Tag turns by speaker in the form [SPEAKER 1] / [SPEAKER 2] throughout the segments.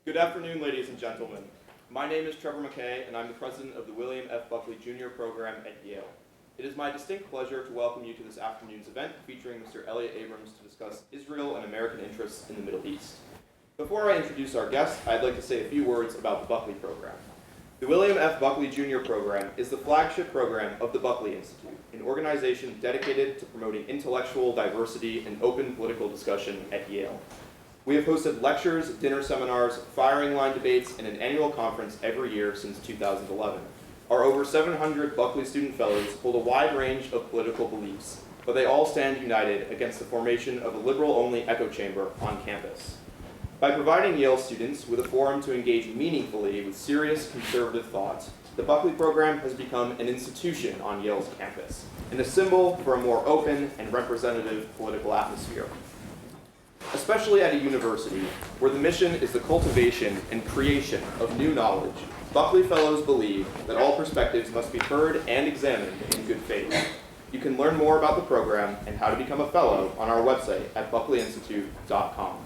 [SPEAKER 1] Good afternoon, ladies and gentlemen. My name is Trevor McKay, and I'm the president of the William F. Buckley Jr. program at Yale. It is my distinct pleasure to welcome you to this afternoon's event featuring Mr. Elliot Abrams to discuss Israel and American interests in the Middle East. Before I introduce our guest, I'd like to say a few words about the Buckley program. The William F. Buckley Jr. program is the flagship program of the Buckley Institute, an organization dedicated to promoting intellectual diversity and open political discussion at Yale. We have hosted lectures, dinner seminars, firing line debates, and an annual conference every year since 2011. Our over 700 Buckley student fellows hold a wide range of political beliefs, but they all stand united against the formation of a liberal-only echo chamber on campus. By providing Yale students with a forum to engage meaningfully with serious conservative thought, the Buckley program has become an institution on Yale's campus, and a symbol for a more open and representative political atmosphere. Especially at a university where the mission is the cultivation and creation of new knowledge, Buckley Fellows believe that all perspectives must be heard and examined in good faith. You can learn more about the program and how to become a fellow on our website at buckleyinstitute.com.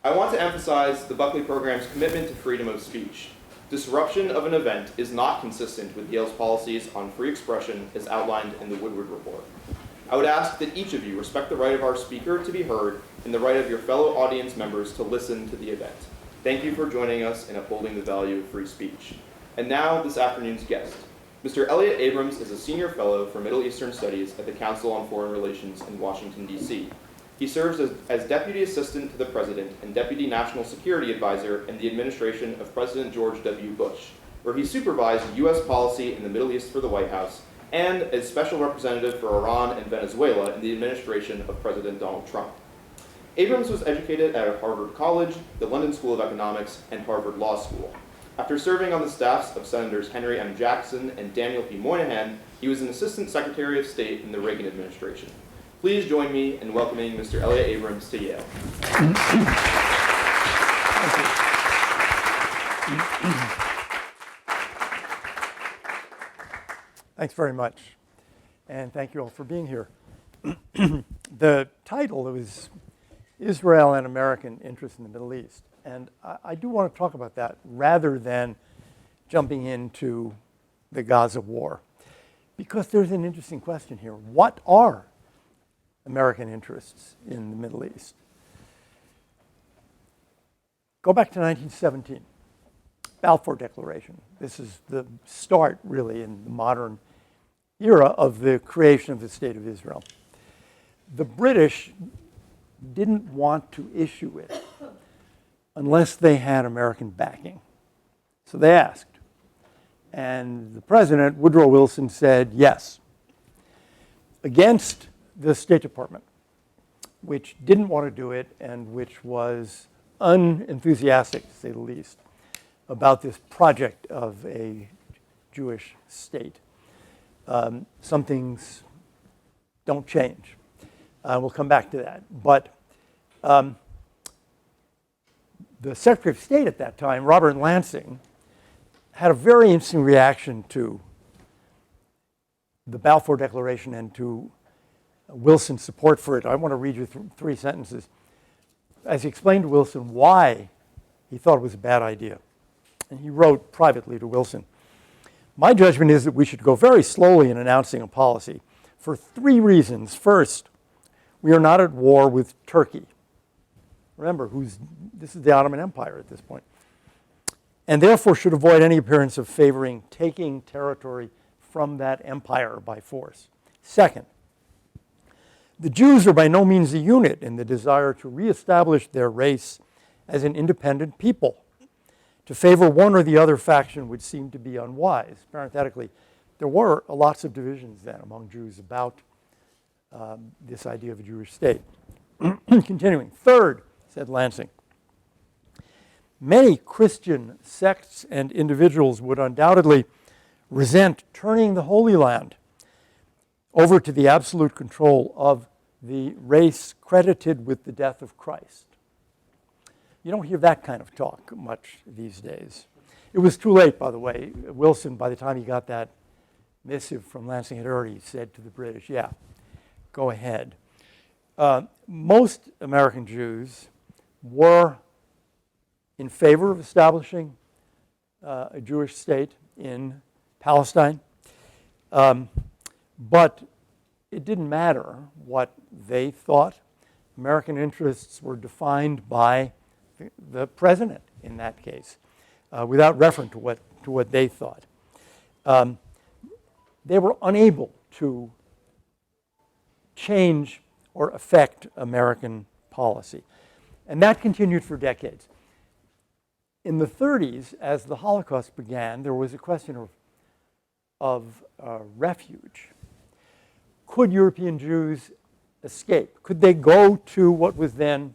[SPEAKER 1] I want to emphasize the Buckley program's commitment to freedom of speech. Disruption of an event is not consistent with Yale's policies on free expression as outlined in the Woodward Report. I would ask that each of you respect the right of our speaker to be heard and the right of your fellow audience members to listen to the event. Thank you for joining us in upholding the value of free speech. And now, this afternoon's guest. Mr. Elliot Abrams is a senior fellow for Middle Eastern Studies at the Council on Foreign Relations in Washington, D.C. He serves as Deputy Assistant to the President and Deputy National Security Advisor in the administration of President George W. Bush, where he supervised U.S. policy in the Middle East for the White House, and as Special Representative for Iran and Venezuela in the administration of President Donald Trump. Abrams was educated at Harvard College, the London School of Economics, and Harvard Law School. After serving on the staffs of Senators Henry M. Jackson and Daniel P. Moynihan, he was an Assistant Secretary of State in the Reagan administration. Please join me in welcoming Mr. Elliot Abrams to Yale.
[SPEAKER 2] Thanks very much, and thank you all for being here. The title was Israel and American Interests in the Middle East, and I do want to talk about that rather than jumping into the Gaza war, because there's an interesting question here. What are American interests in the Middle East? Go back to 1917, Balfour Declaration. This is the start, really, in the modern era of the creation of the State of Israel. The British didn't want to issue it unless they had American backing. So they asked. And the president, Woodrow Wilson, said yes, against the State Department, which didn't want to do it and which was unenthusiastic, to say the least, about this project of a Jewish state. Some things don't change. We'll come back to that. But the Secretary of State at that time, Robert Lansing, had a very interesting reaction to the Balfour Declaration and to Wilson's support for it. I want to read you three sentences. As he explained to Wilson why he thought it was a bad idea. And he wrote privately to Wilson, "My judgment is that we should go very slowly in announcing a policy for three reasons. First, we are not at war with Turkey." Remember, this is the Ottoman Empire at this point. "And therefore should avoid any appearance of favoring taking territory from that empire by force. Second, the Jews are by no means a unit in the desire to reestablish their race as an independent people. To favor one or the other faction would seem to be unwise." Parenthetically, there were lots of divisions then among Jews about this idea of a Jewish state. Continuing, "Third," said Lansing, "many Christian sects and individuals would undoubtedly resent turning the Holy Land over to the absolute control of the race credited with the death of Christ." You don't hear that kind of talk much these days. It was too late, by the way. Wilson, by the time he got that missive from Lansing, had already said to the British, yeah, go ahead. Most American Jews were in favor of establishing a Jewish state in Palestine. But it didn't matter what they thought. American interests were defined by the president in that case, without reference to what they thought. They were unable to change or affect American policy. And that continued for decades. In the 30s, as the Holocaust began, there was a question of refuge. Could European Jews escape? Could they go to what was then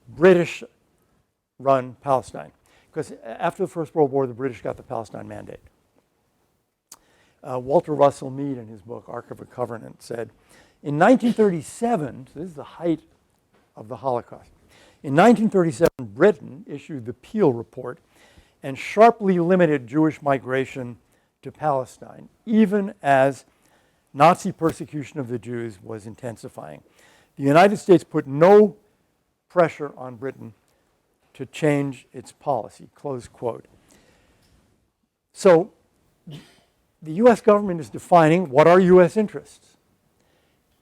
[SPEAKER 2] British-run Palestine? Because after the First World War, the British got the Palestine Mandate. Walter Russell Mead, in his book, Ark of a Covenant, said, in 1937, so this is the height of the Holocaust, in 1937, Britain issued the Peel Report and sharply limited Jewish migration to Palestine, even as Nazi persecution of the Jews was intensifying. The United States put no pressure on Britain to change its policy, close quote. So the U.S. government is defining what are U.S. interests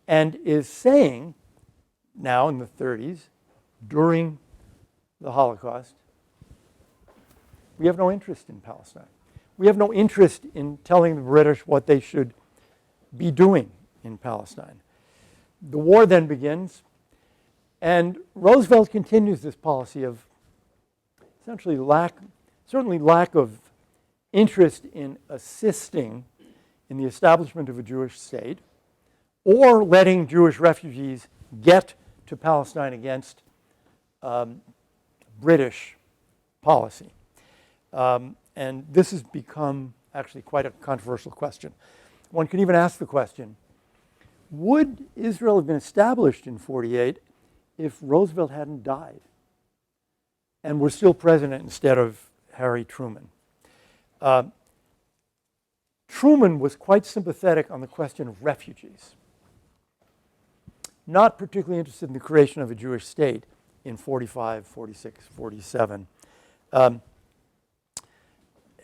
[SPEAKER 2] and is saying now in the 30s, during the Holocaust, we have no interest in Palestine. We have no interest in telling the British what they should be doing in Palestine. The war then begins, and Roosevelt continues this policy of essentially lack of interest in assisting in the establishment of a Jewish state or letting Jewish refugees get to Palestine against British policy. And this has become actually quite a controversial question. One can even ask the question, would Israel have been established in 48 if Roosevelt hadn't died and were still president instead of Harry Truman? Truman was quite sympathetic on the question of refugees, not particularly interested in the creation of a Jewish state in 45, 46, 47.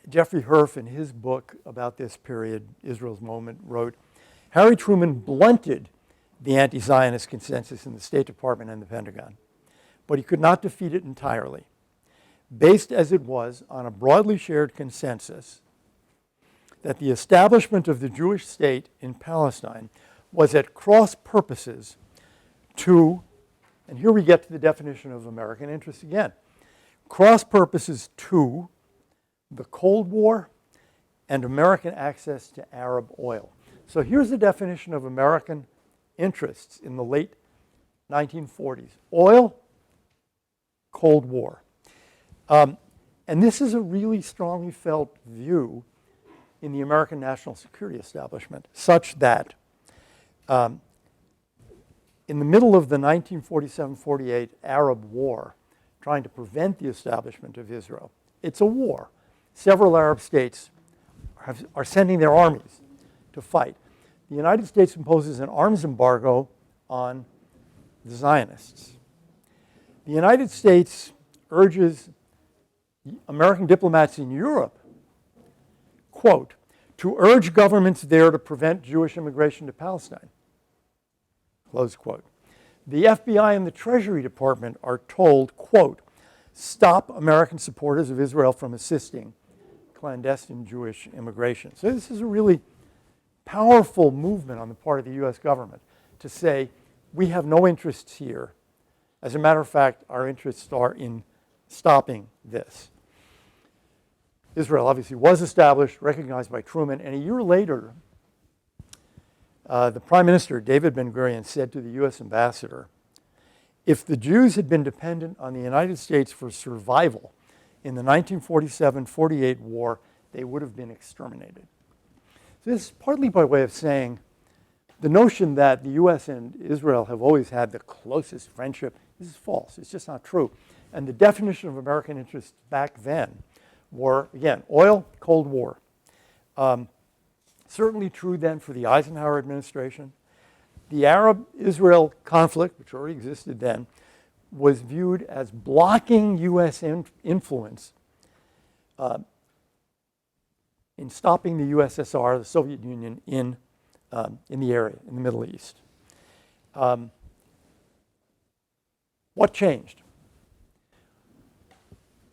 [SPEAKER 2] Jeffrey Herf, in his book about this period, Israel's Moment, wrote, Harry Truman blunted the anti-Zionist consensus in the State Department and the Pentagon, but he could not defeat it entirely. Based as it was on a broadly shared consensus that the establishment of the Jewish state in Palestine was at cross purposes to, and here we get to the definition of American interest again, cross purposes to the Cold War and American access to Arab oil. So here's the definition of American interests in the late 1940s. Oil, Cold War. And this is a really strongly felt view in the American national security establishment, such that in the middle of the 1947-48 Arab War, trying to prevent the establishment of Israel, it's a war. Several Arab states are sending their armies to fight. The United States imposes an arms embargo on the Zionists. The United States urges American diplomats in Europe, quote, to urge governments there to prevent Jewish immigration to Palestine, close quote. The FBI and the Treasury Department are told, quote, stop American supporters of Israel from assisting clandestine Jewish immigration. So this is a really powerful movement on the part of the U.S. government to say, we have no interests here. As a matter of fact, our interests are in stopping this. Israel obviously was established, recognized by Truman, and a year later, the Prime Minister, David Ben-Gurion, said to the U.S. ambassador, if the Jews had been dependent on the United States for survival in the 1947-48 war, they would have been exterminated. So this is partly by way of saying the notion that the U.S. and Israel have always had the closest friendship, this is false. It's just not true. And the definition of American interests back then were, again, oil, Cold War. Certainly true then for the Eisenhower administration. The Arab-Israel conflict, which already existed then, was viewed as blocking U.S. influence in stopping the USSR, the Soviet Union, in the area, in the Middle East. What changed?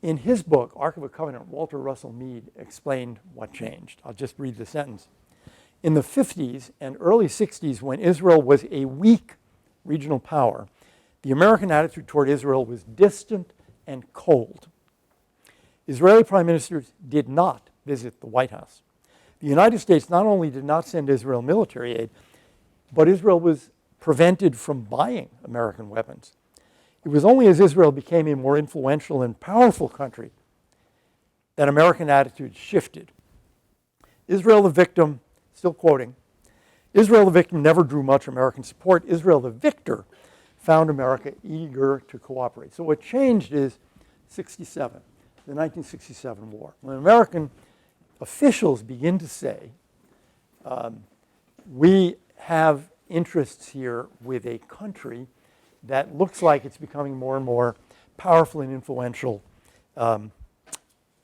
[SPEAKER 2] In his book, Ark of a Covenant, Walter Russell Mead explained what changed. I'll just read the sentence. In the 50s and early 60s, when Israel was a weak regional power, the American attitude toward Israel was distant and cold. Israeli prime ministers did not visit the White House. The United States not only did not send Israel military aid, but Israel was prevented from buying American weapons. It was only as Israel became a more influential and powerful country that American attitudes shifted. Israel the victim, still quoting, Israel the victim never drew much American support. Israel the victor found America eager to cooperate. So what changed is 67, the 1967 war. When American officials begin to say, we have interests here with a country that looks like it's becoming more and more powerful and influential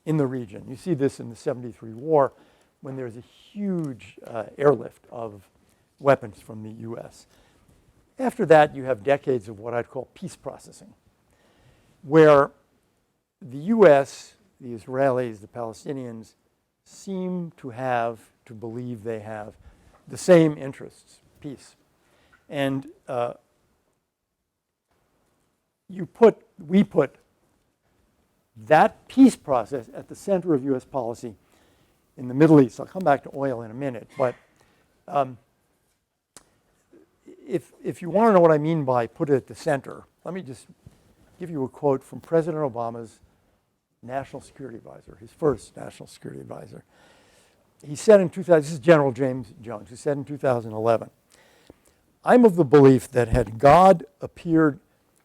[SPEAKER 2] in the region. You see this in the 73 war when there's a huge airlift of weapons from the US. After that, you have decades of what I'd call peace processing, where the US, the Israelis, the Palestinians seem to believe they have the same interests, peace. And we put that peace process at the center of US policy in the Middle East. I'll come back to oil in a minute, but if you want to know what I mean by put it at the center, let me just give you a quote from President Obama's National Security Advisor, his first National Security Advisor. He said in 2000, this is General James Jones, who said in 2011, I'm of the belief that had God appeared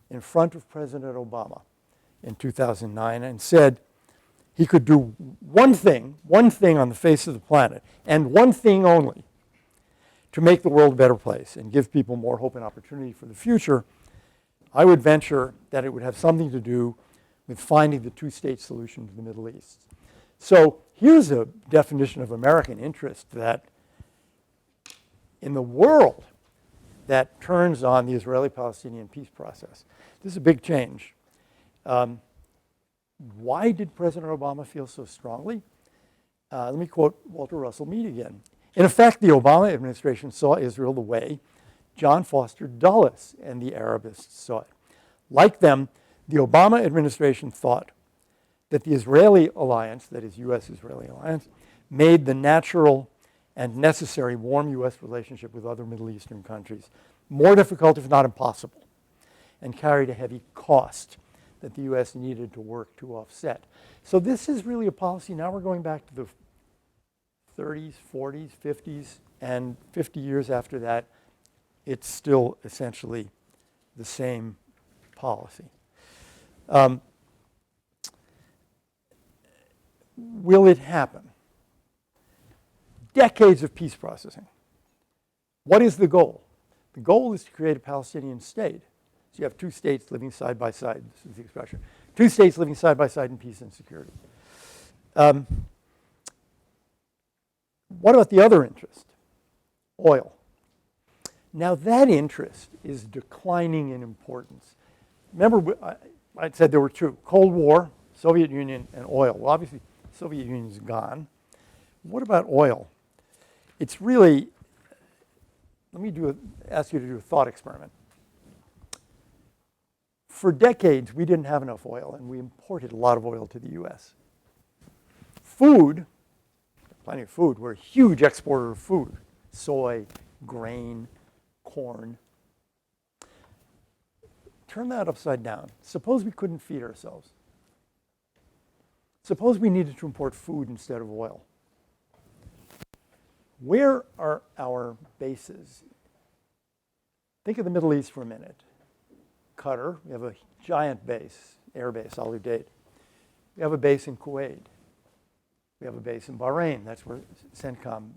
[SPEAKER 2] in front of President Obama in 2009 and said he could do one thing on the face of the planet, and one thing only, to make the world a better place and give people more hope and opportunity for the future, I would venture that it would have something to do with finding the two-state solution to the Middle East. So here's a definition of American interest that in the world that turns on the Israeli-Palestinian peace process. This is a big change. Why did President Obama feel so strongly? Let me quote Walter Russell Mead again. In effect, the Obama administration saw Israel the way John Foster Dulles and the Arabists saw it. Like them, the Obama administration thought that the Israeli alliance, that is U.S.-Israeli alliance, made the natural and necessary warm U.S. relationship with other Middle Eastern countries more difficult, if not impossible, and carried a heavy cost that the U.S. needed to work to offset. So this is really a policy. Now we're going back to the 30s, 40s, 50s, and 50 years after that, it's still essentially the same policy. Will it happen? Decades of peace processing. What is the goal? The goal is to create a Palestinian state. So you have two states living side by side. This is the expression. Two states living side by side in peace and security. What about the other interest? Oil. Now that interest is declining in importance. Remember, I said there were two: Cold War, Soviet Union, and oil. Well, obviously, Soviet Union is gone. What about oil? It's really, let me ask you to do a thought experiment. For decades, we didn't have enough oil, and we imported a lot of oil to the US. Food, plenty of food, we're a huge exporter of food. Soy, grain, corn. Turn that upside down. Suppose we couldn't feed ourselves. Suppose we needed to import food instead of oil. Where are our bases? Think of the Middle East for a minute. Qatar, we have a giant base, air base, Al Udeid. We have a base in Kuwait. We have a base in Bahrain. That's where CENTCOM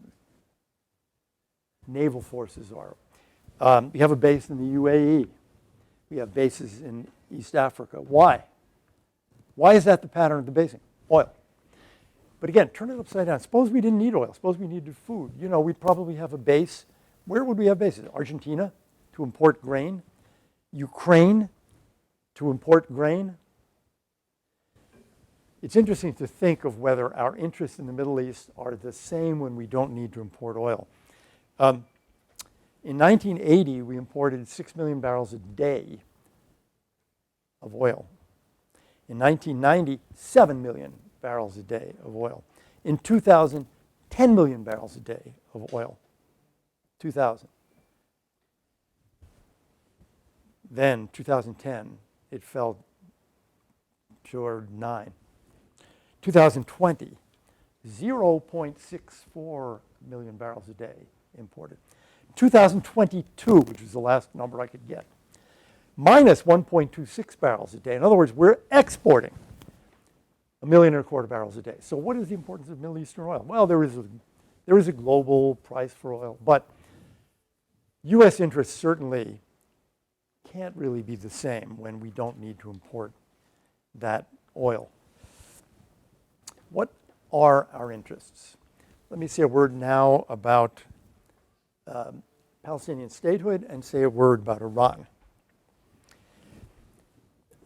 [SPEAKER 2] naval forces are. We have a base in the UAE. We have bases in East Africa. Why? Why is that the pattern of the basing? Oil. But again, turn it upside down. Suppose we didn't need oil. Suppose we needed food. You know, we'd probably have a base. Where would we have bases? Argentina to import grain. Ukraine to import grain. It's interesting to think of whether our interests in the Middle East are the same when we don't need to import oil. In 1980, we imported 6 million barrels a day of oil. In 1990, 7 million barrels a day of oil. In 2000, 10 million barrels a day of oil. 2000. Then, 2010, it fell to 9. 2020, 0.64 million barrels a day imported. 2022, which is the last number I could get, minus 1.26 barrels a day. In other words, we're exporting 1.25 million barrels a day. So what is the importance of Middle Eastern oil? Well, there is a global price for oil, but U.S. interests certainly can't really be the same when we don't need to import that oil. What are our interests? Let me say a word now about Palestinian statehood and say a word about Iran.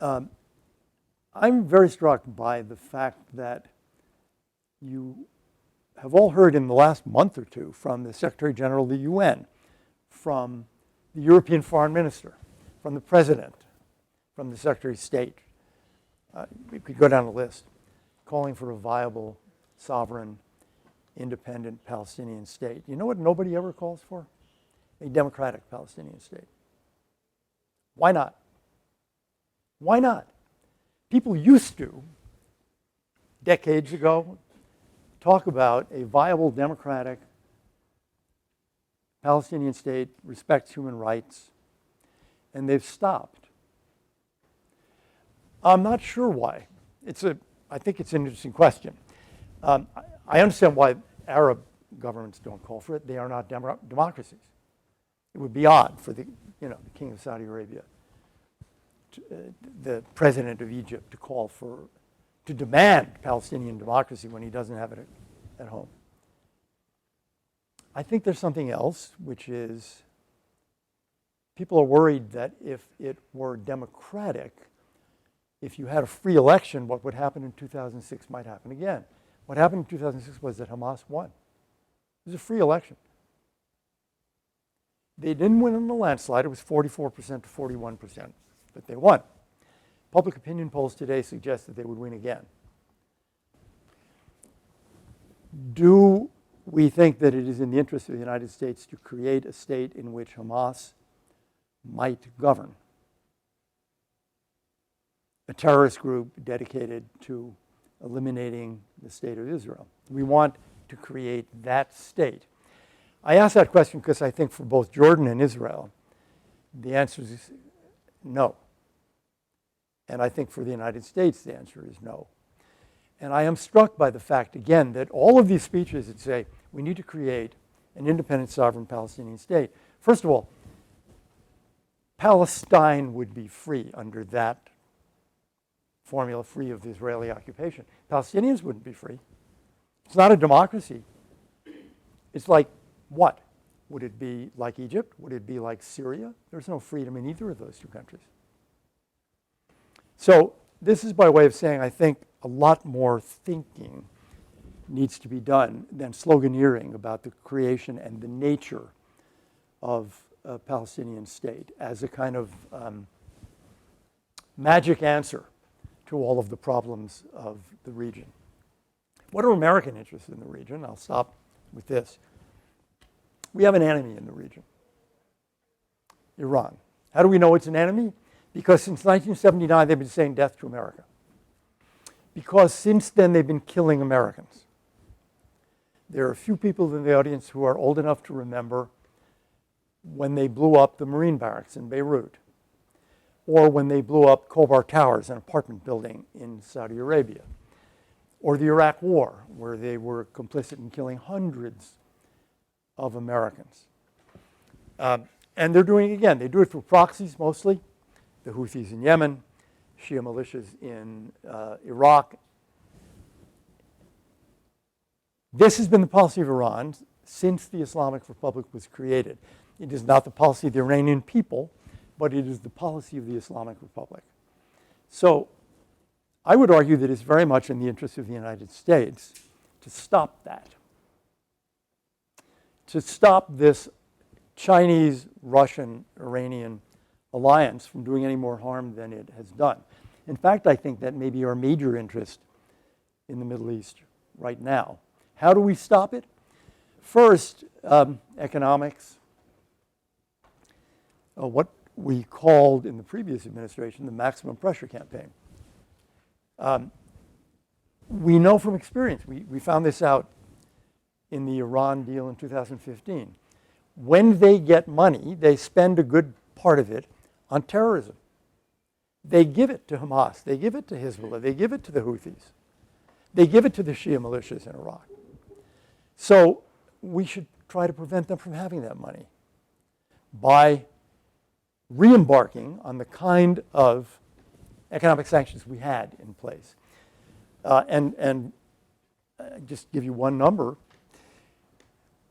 [SPEAKER 2] I'm very struck by the fact that you have all heard in the last month or two from the Secretary General of the UN, from the European Foreign Minister, from the President, from the Secretary of State. We could go down the list, calling for a viable, sovereign, independent Palestinian state. You know what nobody ever calls for? A democratic Palestinian state. Why not? Why not? People used to, decades ago, talk about a viable democratic Palestinian state, respects human rights, and they've stopped. I'm not sure why. I think it's an interesting question. I understand why Arab governments don't call for it. They are not democracies. It would be odd for the King of Saudi Arabia, the President of Egypt, to demand Palestinian democracy when he doesn't have it at home. I think there's something else, which is people are worried that if it were democratic, if you had a free election, what would happen in 2006 might happen again. What happened in 2006 was that Hamas won. It was a free election. They didn't win in the landslide. It was 44% to 41%, but they won. Public opinion polls today suggest that they would win again. Do we think that it is in the interest of the United States to create a state in which Hamas might govern? A terrorist group dedicated to eliminating the state of Israel. We want to create that state. I ask that question because I think for both Jordan and Israel, the answer is no. And I think for the United States, the answer is no. And I am struck by the fact, again, that all of these speeches that say we need to create an independent, sovereign Palestinian state. First of all, Palestine would be free under that formula, free of the Israeli occupation. Palestinians wouldn't be free. It's not a democracy. It's like what? Would it be like Egypt? Would it be like Syria? There's no freedom in either of those two countries. So this is by way of saying I think a lot more thinking needs to be done than sloganeering about the creation and the nature of a Palestinian state as a kind of magic answer to all of the problems of the region. What are American interests in the region? I'll stop with this. We have an enemy in the region, Iran. How do we know it's an enemy? Because since 1979, they've been saying death to America. Because since then, they've been killing Americans. There are a few people in the audience who are old enough to remember when they blew up the Marine barracks in Beirut, or when they blew up Khobar Towers, an apartment building in Saudi Arabia, or the Iraq War, where they were complicit in killing hundreds of Americans. And they're doing it again. They do it through proxies mostly. the Houthis in Yemen, Shia militias in Iraq. This has been the policy of Iran since the Islamic Republic was created. It is not the policy of the Iranian people, but it is the policy of the Islamic Republic. So I would argue that it's very much in the interest of the United States to stop that, to stop this Chinese, Russian, Iranian alliance from doing any more harm than it has done. In fact, I think that may be our major interest in the Middle East right now. How do we stop it? First, economics. What we called in the previous administration the maximum pressure campaign. We know from experience, we found this out in the Iran deal in 2015. When they get money, they spend a good part of it on terrorism. They give it to Hamas, they give it to Hezbollah, they give it to the Houthis, they give it to the Shia militias in Iraq. So we should try to prevent them from having that money by re-embarking on the kind of economic sanctions we had in place. And just give you one number.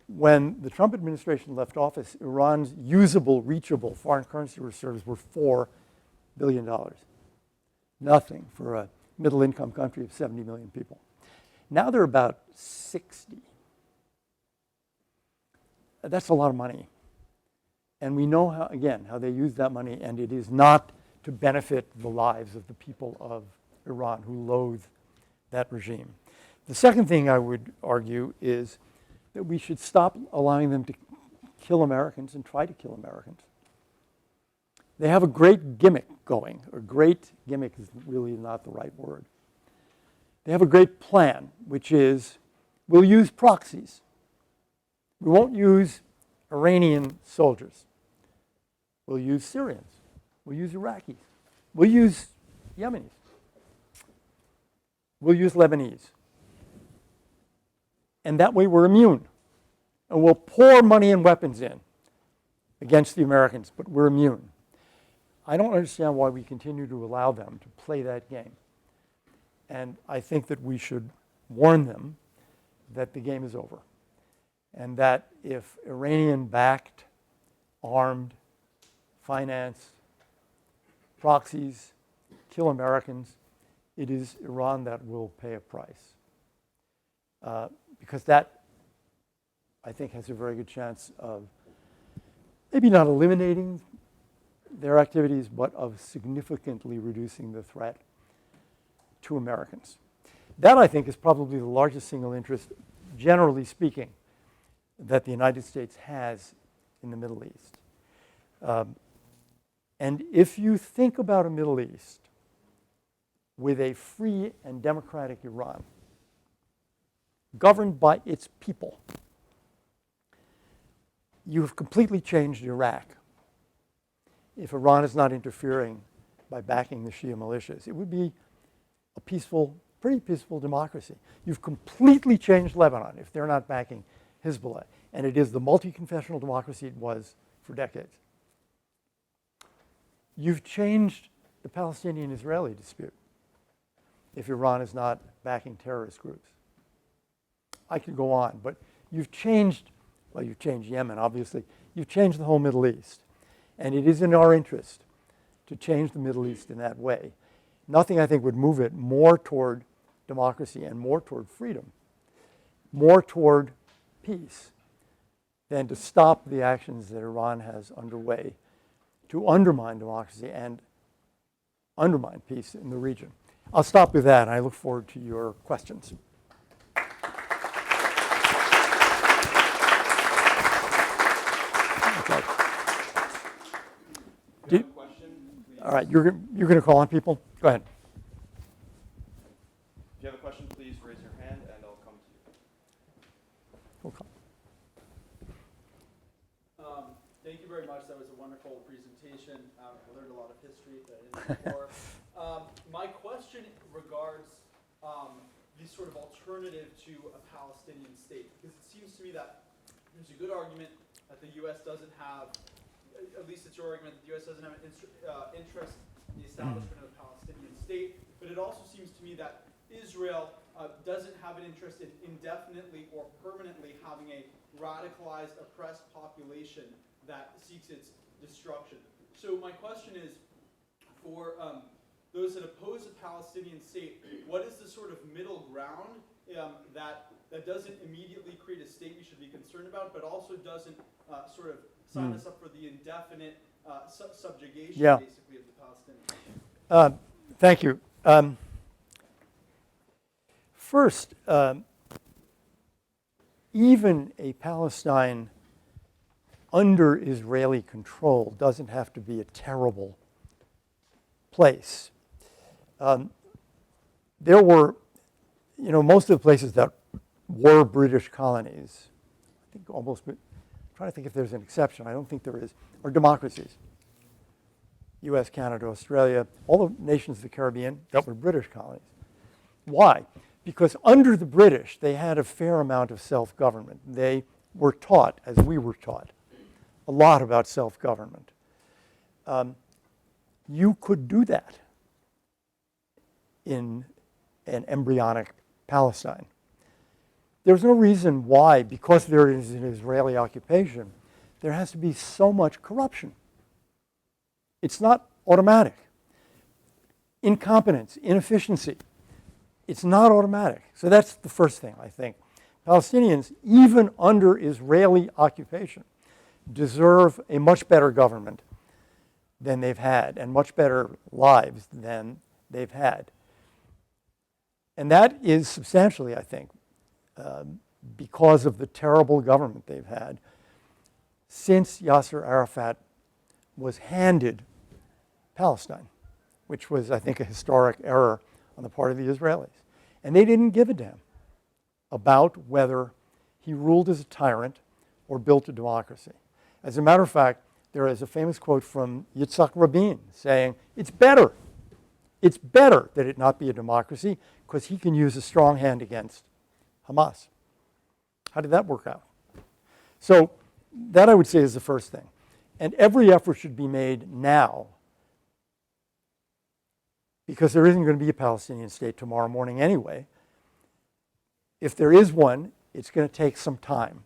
[SPEAKER 2] When the Trump administration left office, Iran's usable, reachable foreign currency reserves were $4 billion. Nothing for a middle-income country of 70 million people. Now they're about 60. That's a lot of money. And we know, how, again, how they use that money, and it is not to benefit the lives of the people of Iran who loathe that regime. The second thing I would argue is that we should stop allowing them to kill Americans and try to kill Americans. They have a great gimmick going. A great gimmick is really not the right word. They have a great plan, which is we'll use proxies. We won't use Iranian soldiers. We'll use Syrians. We'll use Iraqis. We'll use Yemenis. We'll use Lebanese. And that way we're immune. And we'll pour money and weapons in against the Americans, but we're immune. I don't understand why we continue to allow them to play that game. And I think that we should warn them that the game is over. And that if Iranian-backed, armed, financed proxies kill Americans, it is Iran that will pay a price. Because that, I think, has a very good chance of maybe not eliminating their activities, but of significantly reducing the threat to Americans. That, I think, is probably the largest single interest, generally speaking, that the United States has in the Middle East. And if you think about a Middle East with a free and democratic Iran, governed by its people, you have completely changed Iraq. If Iran is not interfering by backing the Shia militias, it would be a peaceful, pretty peaceful democracy. You've completely changed Lebanon if they're not backing Hezbollah, and it is the multi-confessional democracy it was for decades. You've changed the Palestinian-Israeli dispute if Iran is not backing terrorist groups. I could go on, but you've changed Yemen, obviously. You've changed the whole Middle East, and it is in our interest to change the Middle East in that way. Nothing, I think, would move it more toward democracy and more toward freedom, more toward peace, than to stop the actions that Iran has underway to undermine democracy and undermine peace in the region. I'll stop with that, and I look forward to your questions. Okay.
[SPEAKER 1] If you have a question, please.
[SPEAKER 2] All right, you're going to call on people? Go ahead.
[SPEAKER 1] If you have a question, please raise your hand, and I'll come to you.
[SPEAKER 2] Okay.
[SPEAKER 3] Thank you very much. That was a wonderful presentation. I learned a lot of history that I didn't before. My question regards the sort of alternative to a Palestinian state, because it seems to me that there's a good argument that the U.S. doesn't have at least it's your argument that the U.S. doesn't have an interest in the establishment of a Palestinian state, but it also seems to me that Israel doesn't have an interest in indefinitely or permanently having a radicalized, oppressed population that seeks its destruction. So my question is, for those that oppose a Palestinian state, what is the sort of middle ground that doesn't immediately create a state we should be concerned about, but also doesn't sort of sign us up for the indefinite subjugation, basically, of the Palestinians?
[SPEAKER 2] Thank you. First, even a Palestine under Israeli control doesn't have to be a terrible place. There were, most of the places that were British colonies, I think almost, I'm trying to think if there's an exception, I don't think there is, are democracies. US, Canada, Australia, all the nations of the Caribbean that were British colonies. Why? Because under the British, they had a fair amount of self-government. They were taught, as we were taught, a lot about self-government. You could do that in an embryonic Palestine. There's no reason why, because there is an Israeli occupation, there has to be so much corruption. It's not automatic. Incompetence, inefficiency, it's not automatic. So that's the first thing, I think. Palestinians, even under Israeli occupation, deserve a much better government than they've had, and much better lives than they've had. And that is substantially, I think, because of the terrible government they've had since Yasser Arafat was handed Palestine, which was, I think, a historic error on the part of the Israelis. And they didn't give a damn about whether he ruled as a tyrant or built a democracy. As a matter of fact, there is a famous quote from Yitzhak Rabin saying, it's better that it not be a democracy because he can use a strong hand against Hamas. How did that work out? So that, I would say, is the first thing. And every effort should be made now, because there isn't going to be a Palestinian state tomorrow morning anyway. If there is one, it's going to take some time.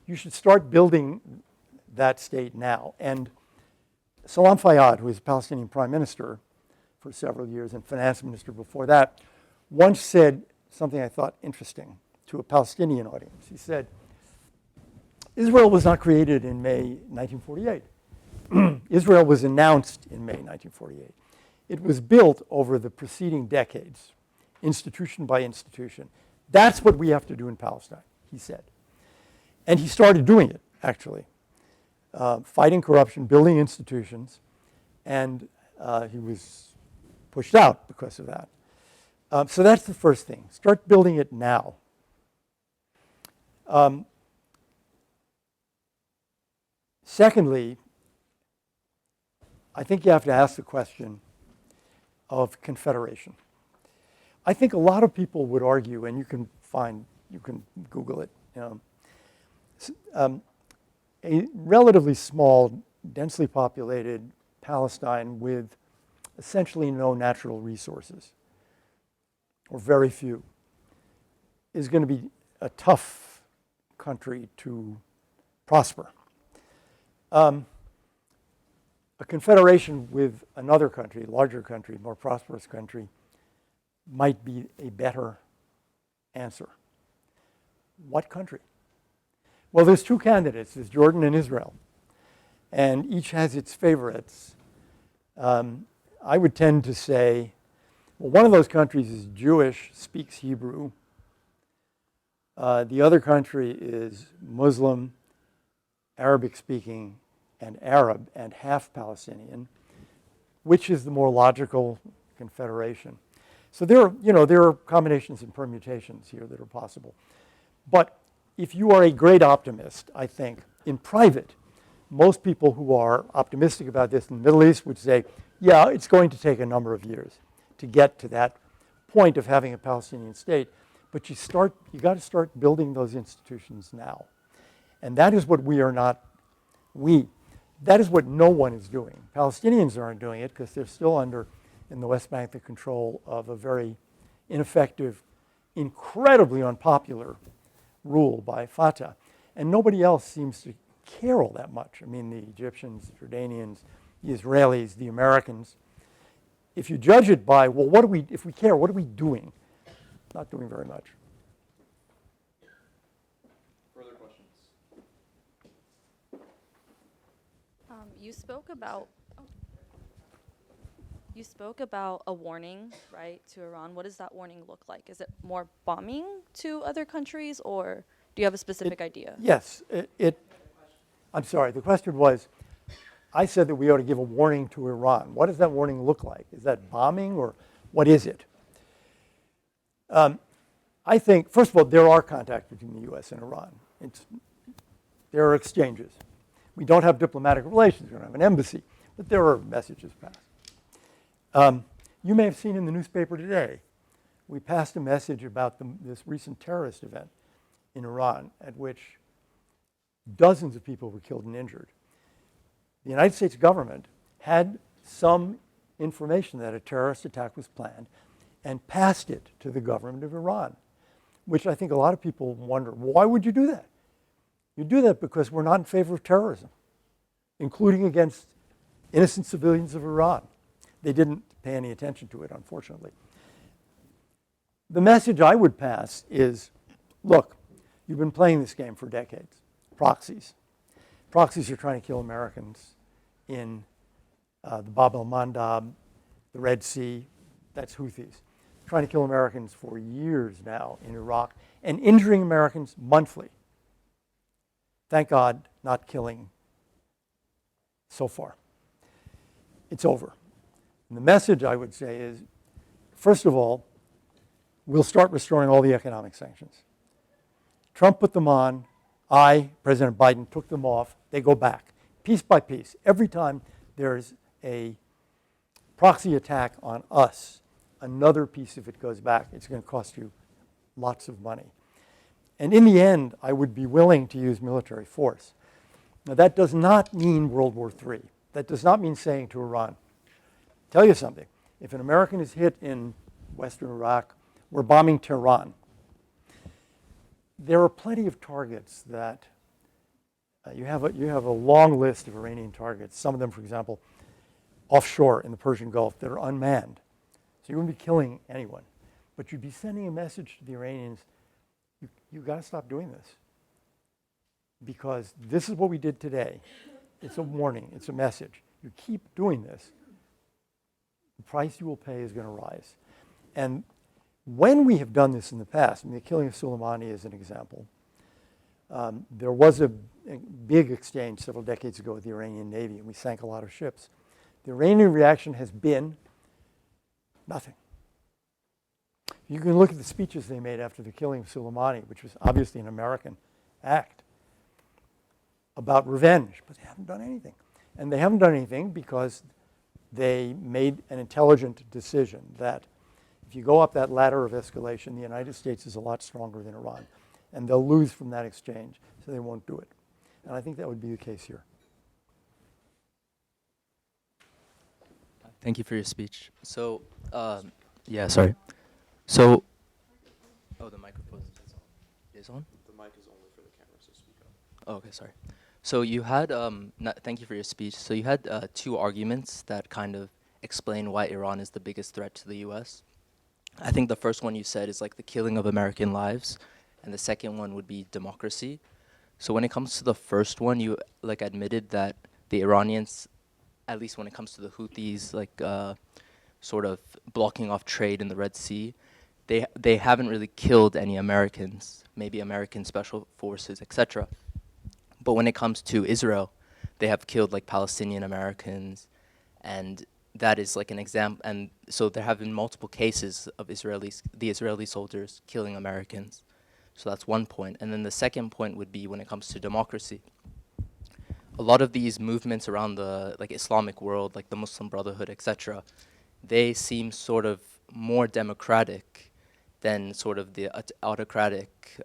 [SPEAKER 2] You should start building that state now. And Salam Fayyad, who was Palestinian prime minister for several years and finance minister before that, once said something I thought interesting to a Palestinian audience. He said, Israel was not created in May 1948. Israel was announced in May 1948. It was built over the preceding decades, institution by institution. That's what we have to do in Palestine, he said. And he started doing it, actually, fighting corruption, building institutions, and he was pushed out because of that. So that's the first thing. Start building it now. Secondly, I think you have to ask the question of confederation. I think a lot of people would argue, and you can Google it, a relatively small, densely populated Palestine with essentially no natural resources, or very few, is going to be a tough country to prosper. A confederation with another country, larger country, more prosperous country, might be a better answer. What country? Well, there's two candidates. There's Jordan and Israel. And each has its favorites. I would tend to say, well, one of those countries is Jewish, speaks Hebrew. The other country is Muslim, Arabic-speaking, and Arab, and half Palestinian. Which is the more logical confederation? So there are combinations and permutations here that are possible. But if you are a great optimist, I think, in private, most people who are optimistic about this in the Middle East would say, yeah, it's going to take a number of years to get to that point of having a Palestinian state. But you got to start building those institutions now. And that is what That is what no one is doing. Palestinians aren't doing it because they're still under, in the West Bank, the control of a very ineffective, incredibly unpopular rule by Fatah. And nobody else seems to care all that much. I mean, the Egyptians, the Jordanians, the Israelis, the Americans. If you judge it by, well, if we care, what are we doing? Not doing very much.
[SPEAKER 1] Further questions?
[SPEAKER 4] You spoke about a warning, right, to Iran. What does that warning look like? Is it more bombing to other countries, or do you have a specific idea?
[SPEAKER 2] Yes. I'm sorry. The question was, I said that we ought to give a warning to Iran. What does that warning look like? Is that bombing, or what is it? I think, first of all, there are contacts between the U.S. and Iran. There are exchanges. We don't have diplomatic relations. We don't have an embassy. But there are messages passed. You may have seen in the newspaper today, we passed a message about this recent terrorist event in Iran at which dozens of people were killed and injured. The United States government had some information that a terrorist attack was planned and passed it to the government of Iran, which I think a lot of people wonder, why would you do that? You do that because we're not in favor of terrorism, including against innocent civilians of Iran. They didn't pay any attention to it, unfortunately. The message I would pass is, look, you've been playing this game for decades. Proxies. Proxies are trying to kill Americans in the Bab el-Mandab, the Red Sea. That's Houthis. Trying to kill Americans for years now in Iraq and injuring Americans monthly. Thank God, not killing so far. It's over. And the message I would say is, first of all, we'll start restoring all the economic sanctions. Trump put them on. President Biden, took them off. They go back, piece by piece. Every time there's a proxy attack on us, another piece of it goes back. It's going to cost you lots of money. And in the end, I would be willing to use military force. Now, that does not mean World War III. That does not mean saying to Iran, tell you something, if an American is hit in western Iraq, we're bombing Tehran. There are plenty of targets that you have a long list of Iranian targets, some of them, for example, offshore in the Persian Gulf that are unmanned. So you wouldn't be killing anyone. But you'd be sending a message to the Iranians, you've got to stop doing this. Because this is what we did today. It's a warning. It's a message. You keep doing this, the price you will pay is going to rise. And when we have done this in the past, I mean, the killing of Soleimani is an example. There was a big exchange several decades ago with the Iranian Navy, and we sank a lot of ships. The Iranian reaction has been nothing. You can look at the speeches they made after the killing of Soleimani, which was obviously an American act, about revenge, but they haven't done anything. And they haven't done anything because they made an intelligent decision that if you go up that ladder of escalation, the United States is a lot stronger than Iran. And they'll lose from that exchange, so they won't do it. And I think that would be the case here.
[SPEAKER 5] Thank you for your speech. So, yeah, sorry. So, oh, the microphone is on?
[SPEAKER 1] The mic is only for the camera, so speak up.
[SPEAKER 5] Oh, okay, sorry. So you had, thank you for your speech. So you had two arguments that kind of explain why Iran is the biggest threat to the U.S. I think the first one you said is like the killing of American lives, and the second one would be democracy. So when it comes to the first one, you like admitted that the Iranians, at least when it comes to the Houthis, like sort of blocking off trade in the Red Sea, they haven't really killed any Americans, maybe American special forces, etc. But when it comes to Israel, they have killed like Palestinian Americans, and that is like an example. And so there have been multiple cases of the Israeli soldiers killing Americans. So that's one point. And then the second point would be when it comes to democracy. A lot of these movements around the like Islamic world, like the Muslim Brotherhood, etc., they seem sort of more democratic than sort of the autocratic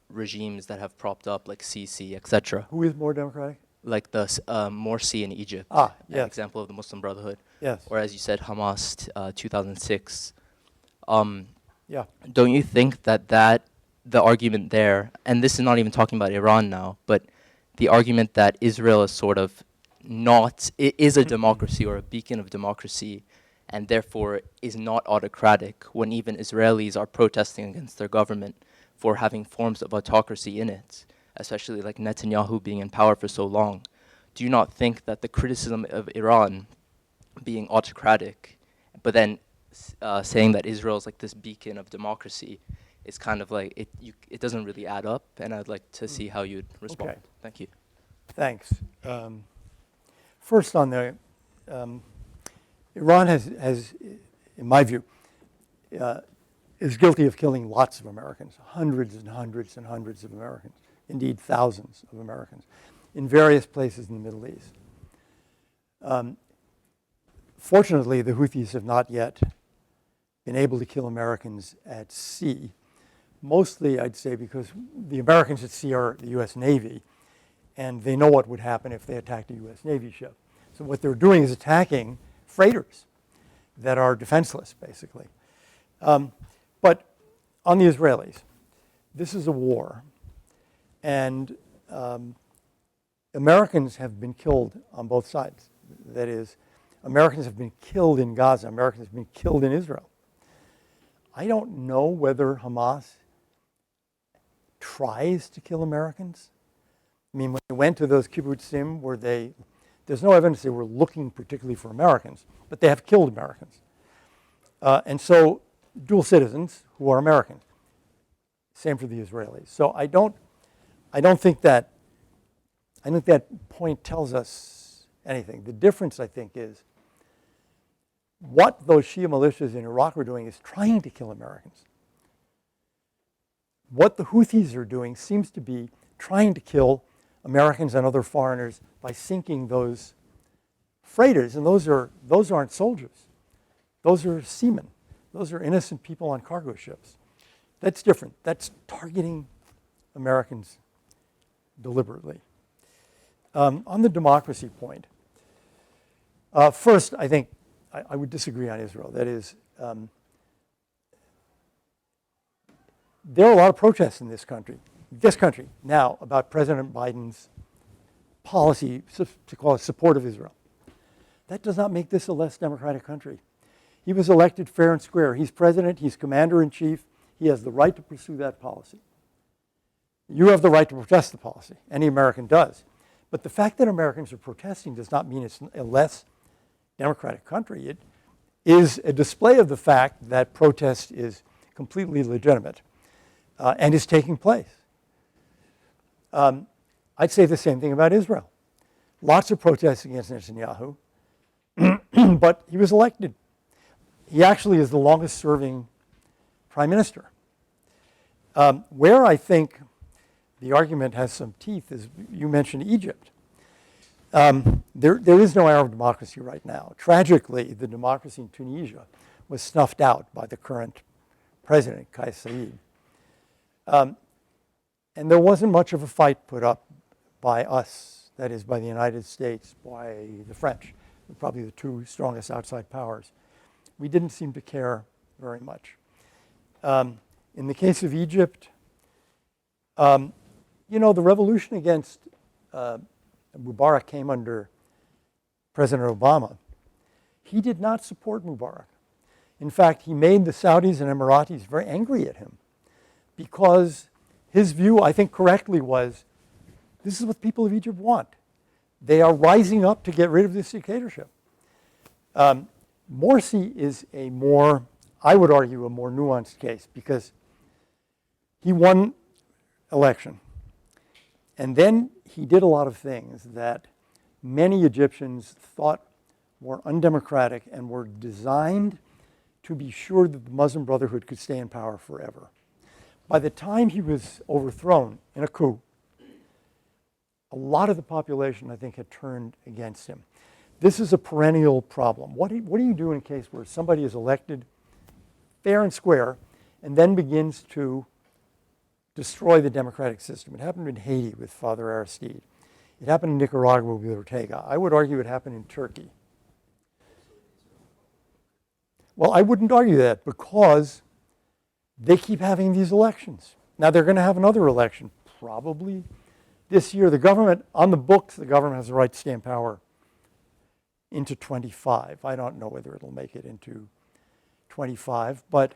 [SPEAKER 5] regimes that have propped up, like Sisi, etc.
[SPEAKER 2] Who is more democratic?
[SPEAKER 5] like the Morsi in Egypt,
[SPEAKER 2] Ah,
[SPEAKER 5] an
[SPEAKER 2] yes.
[SPEAKER 5] example of the Muslim Brotherhood,
[SPEAKER 2] Yes.
[SPEAKER 5] or as you said, Hamas, 2006.
[SPEAKER 2] Yeah.
[SPEAKER 5] Don't you think that the argument there, and this is not even talking about Iran now, but the argument that Israel is sort of not, it is a democracy or a beacon of democracy, and therefore is not autocratic when even Israelis are protesting against their government for having forms of autocracy in it, especially like Netanyahu being in power for so long. Do you not think that the criticism of Iran being autocratic, but then saying that Israel is like this beacon of democracy, is kind of like it doesn't really add up, and I'd like to see how you'd respond.
[SPEAKER 2] Okay.
[SPEAKER 5] Thank you.
[SPEAKER 2] Thanks. First on the, Iran has, in my view, is guilty of killing lots of Americans, hundreds and hundreds and hundreds of Americans, indeed thousands of Americans, in various places in the Middle East. Fortunately, the Houthis have not yet been able to kill Americans at sea, mostly, I'd say, because the Americans at sea are the U.S. Navy, and they know what would happen if they attacked a U.S. Navy ship. So what they're doing is attacking freighters that are defenseless, basically. But on the Israelis, this is a war, and Americans have been killed on both sides. That is, Americans have been killed in Gaza. Americans have been killed in Israel. I don't know whether Hamas tries to kill Americans. I mean, when they went to those kibbutzim, there's no evidence they were looking particularly for Americans, but they have killed Americans. And so dual citizens who are Americans. Same for the Israelis. So I don't think that point tells us anything. The difference, I think, is what those Shia militias in Iraq were doing is trying to kill Americans. What the Houthis are doing seems to be trying to kill Americans and other foreigners by sinking those freighters, and those aren't soldiers. Those are seamen. Those are innocent people on cargo ships. That's different. That's targeting Americans deliberately. On the democracy point, first, I think I would disagree on Israel. That is, there are a lot of protests in this country now about President Biden's policy, to call it support of Israel. That does not make this a less democratic country. He was elected fair and square. He's president, he's commander-in-chief. He has the right to pursue that policy. You have the right to protest the policy. Any American does. But the fact that Americans are protesting does not mean it's a less democratic country. It is a display of the fact that protest is completely legitimate and is taking place. I'd say the same thing about Israel. Lots of protests against Netanyahu, but he was elected. He actually is the longest serving prime minister. Where I think the argument has some teeth is, you mentioned Egypt. There is no Arab democracy right now. Tragically, the democracy in Tunisia was snuffed out by the current president, Kais Saied. And there wasn't much of a fight put up by us, that is, by the United States, by the French, probably the two strongest outside powers. We didn't seem to care very much. In the case of Egypt, the revolution against Mubarak came under President Obama. He did not support Mubarak. In fact, he made the Saudis and Emiratis very angry at him because his view, I think correctly, was this is what the people of Egypt want. They are rising up to get rid of this dictatorship. Morsi is I would argue, a more nuanced case because he won election. And then he did a lot of things that many Egyptians thought were undemocratic and were designed to be sure that the Muslim Brotherhood could stay in power forever. By the time he was overthrown in a coup, a lot of the population, I think, had turned against him. This is a perennial problem. What do you do in a case where somebody is elected fair and square and then begins to destroy the democratic system? It happened in Haiti with Father Aristide. It happened in Nicaragua with Ortega. I would argue it happened in Turkey. Well, I wouldn't argue that because they keep having these elections. Now they're going to have another election, probably this year. The government, on the books, the government has the right to stay in power into 25. I don't know whether it'll make it into 25, but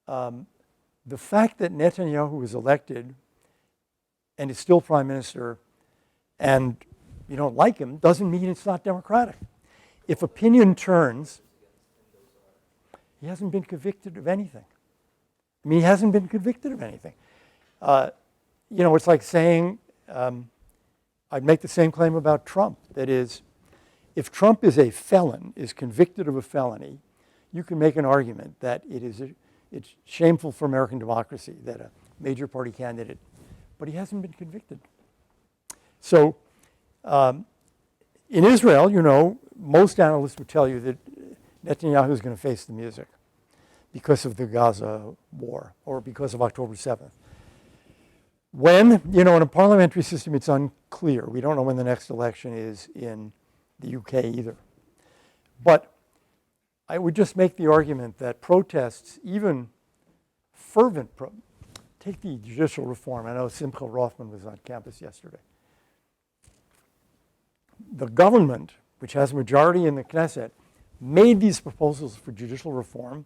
[SPEAKER 2] the fact that Netanyahu was elected and is still prime minister and you don't like him doesn't mean it's not democratic. If opinion turns, he hasn't been convicted of anything. I mean, he hasn't been convicted of anything. You know, it's like saying, I'd make the same claim about Trump. That is, if Trump is a felon, is convicted of a felony, you can make an argument that it's shameful for American democracy that a major party candidate, but he hasn't been convicted. So in Israel, you know, most analysts would tell you that Netanyahu is going to face the music because of the Gaza war or because of October 7th. When, you know, in a parliamentary system, it's unclear. We don't know when the next election is in the UK either. But I would just make the argument that protests, even fervent take the judicial reform. I know Simcha Rothman was on campus yesterday. The government, which has a majority in the Knesset, made these proposals for judicial reform,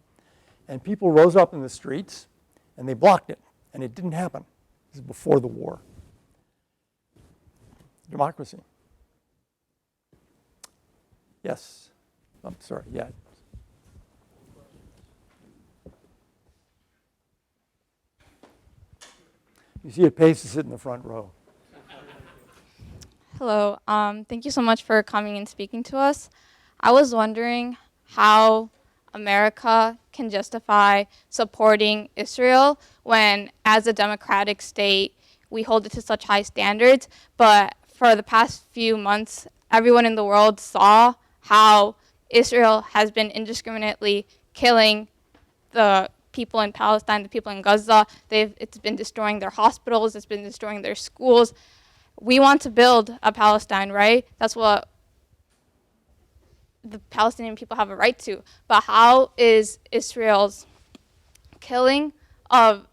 [SPEAKER 2] and people rose up in the streets, and they blocked it, and it didn't happen. This is before the war. Democracy. Yes. I'm sorry, yeah. You see, it pays to sit in the front row.
[SPEAKER 6] Hello. Thank you so much for coming and speaking to us. I was wondering how America can justify supporting Israel when, as a democratic state, we hold it to such high standards. But for the past few months, everyone in the world saw how Israel has been indiscriminately killing the people in Palestine, the people in Gaza. It's been destroying their hospitals. It's been destroying their schools. We want to build a Palestine, right? That's what the Palestinian people have a right to. But how is Israel's killing of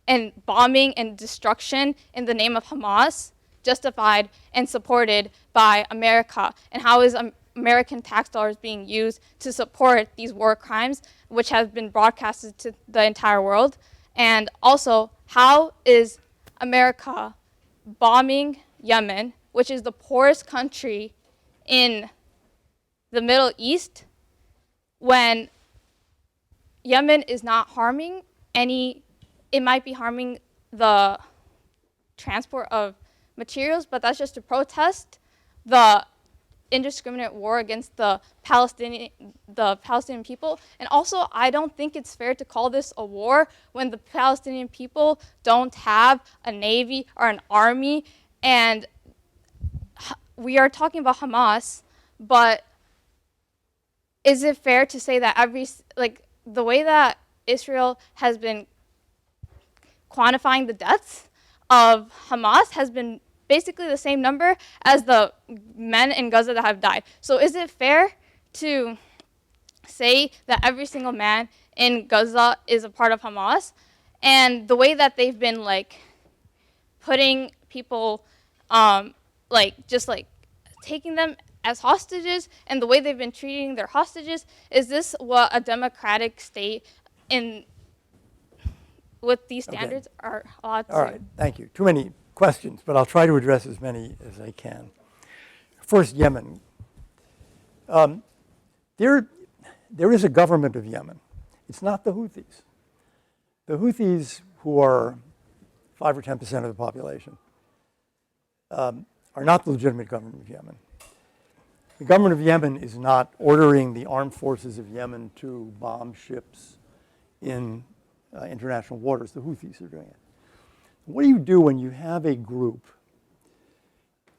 [SPEAKER 6] and bombing and destruction in the name of Hamas justified and supported by America? And how is American tax dollars being used to support these war crimes, which have been broadcasted to the entire world? And also, how is America bombing Yemen, which is the poorest country in the Middle East, when Yemen is not harming it might be harming the transport of materials, but that's just to protest the indiscriminate war against the Palestinian people. And also, I don't think it's fair to call this a war when the Palestinian people don't have a navy or an army. And we are talking about Hamas, but is it fair to say that the way that Israel has been quantifying the deaths of Hamas has been basically the same number as the men in Gaza that have died? So is it fair to say that every single man in Gaza is a part of Hamas? And the way that they've been putting people taking them as hostages, and the way they've been treating their hostages, is this what a democratic state with these standards are allowed to?
[SPEAKER 2] All right, thank you. Too many questions, but I'll try to address as many as I can. First, Yemen. There is a government of Yemen. It's not the Houthis. The Houthis, who are 5 or 10% of the population, are not the legitimate government of Yemen. The government of Yemen is not ordering the armed forces of Yemen to bomb ships in international waters. The Houthis are doing it. What do you do when you have a group,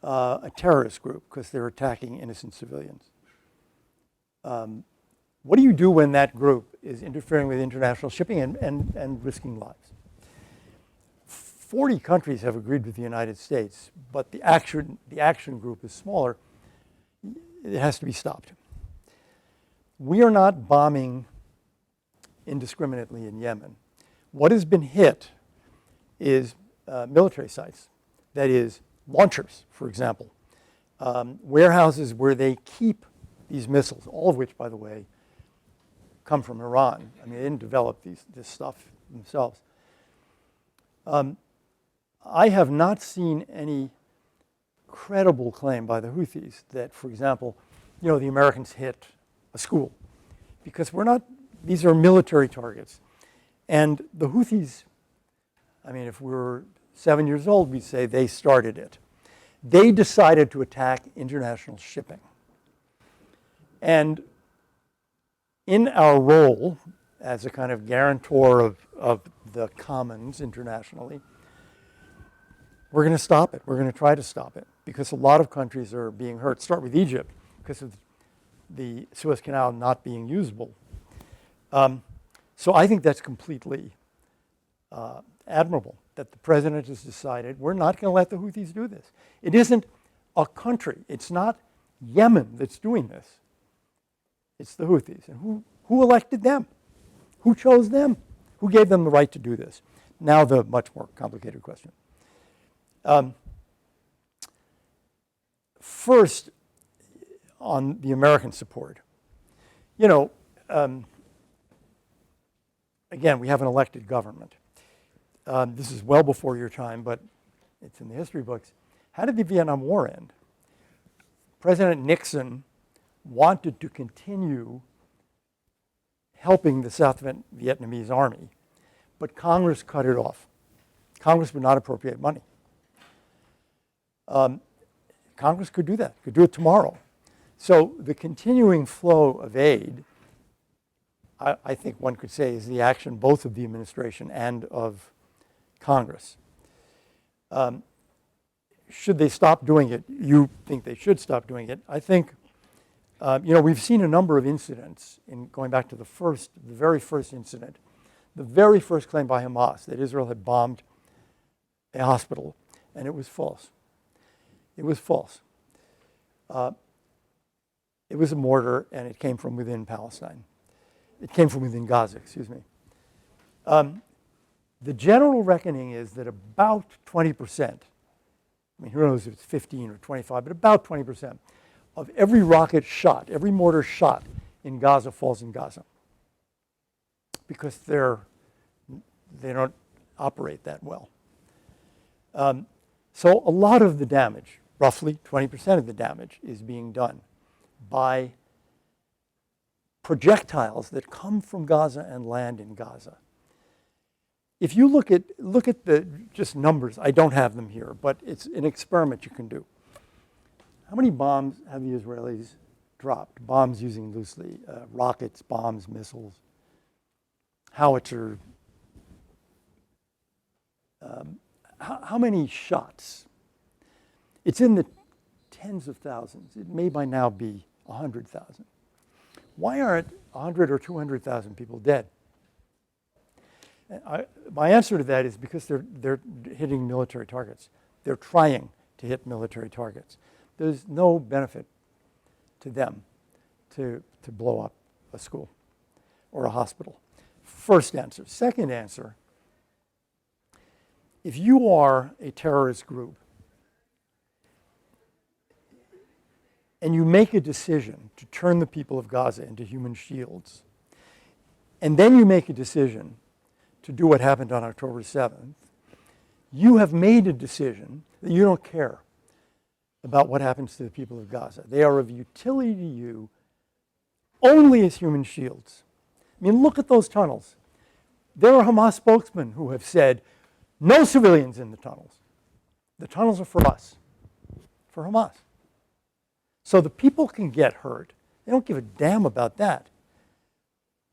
[SPEAKER 2] a terrorist group, because they're attacking innocent civilians? What do you do when that group is interfering with international shipping and risking lives? 40 countries have agreed with the United States, but the action group is smaller. It has to be stopped. We are not bombing indiscriminately in Yemen. What has been hit is military sites, that is, launchers, for example, warehouses where they keep these missiles, all of which, by the way, come from Iran. I mean, they didn't develop this stuff themselves. I have not seen any credible claim by the Houthis that, for example, the Americans hit a school, because these are military targets. And the Houthis, I mean, if we were 7 years old, we'd say they started it. They decided to attack international shipping. And in our role as a kind of guarantor of the commons internationally, we're going to stop it. We're going to try to stop it, because a lot of countries are being hurt. Start with Egypt, because of the Suez Canal not being usable. So I think that's completely admirable that the president has decided we're not going to let the Houthis do this. It isn't a country. It's not Yemen that's doing this. It's the Houthis. And who elected them? Who chose them? Who gave them the right to do this? Now the much more complicated question. First, on the American support. Again, we have an elected government. This is well before your time, but it's in the history books. How did the Vietnam War end? President Nixon wanted to continue helping the South Vietnamese army, but Congress cut it off. Congress would not appropriate money. Congress could do that, could do it tomorrow. So the continuing flow of aid, I think one could say, is the action both of the administration and of Congress. Should they stop doing it? You think they should stop doing it. I think, we've seen a number of incidents, going back to the very first incident, the very first claim by Hamas that Israel had bombed a hospital, and it was false. It was false. It was a mortar, and it came from within Palestine. It came from within Gaza, excuse me. The general reckoning is that about 20%, I mean, who knows if it's 15 or 25, but about 20% of every rocket shot, every mortar shot in Gaza falls in Gaza, because they don't operate that well. So a lot of the damage, roughly 20% of the damage, is being done by projectiles that come from Gaza and land in Gaza. If you look at the just numbers, I don't have them here, but it's an experiment you can do. How many bombs have the Israelis dropped? Bombs using loosely rockets, bombs, missiles, howitzer. How many shots? It's in the tens of thousands. It may by now be 100,000. Why aren't 100 or 200,000 people dead? My answer to that is because they're hitting military targets. They're trying to hit military targets. There's no benefit to them to blow up a school or a hospital. First answer. Second answer, if you are a terrorist group and you make a decision to turn the people of Gaza into human shields, and then you make a decision to do what happened on October 7th, you have made a decision that you don't care about what happens to the people of Gaza. They are of utility to you only as human shields. I mean, look at those tunnels. There are Hamas spokesmen who have said, no civilians in the tunnels. The tunnels are for us, for Hamas. So the people can get hurt. They don't give a damn about that.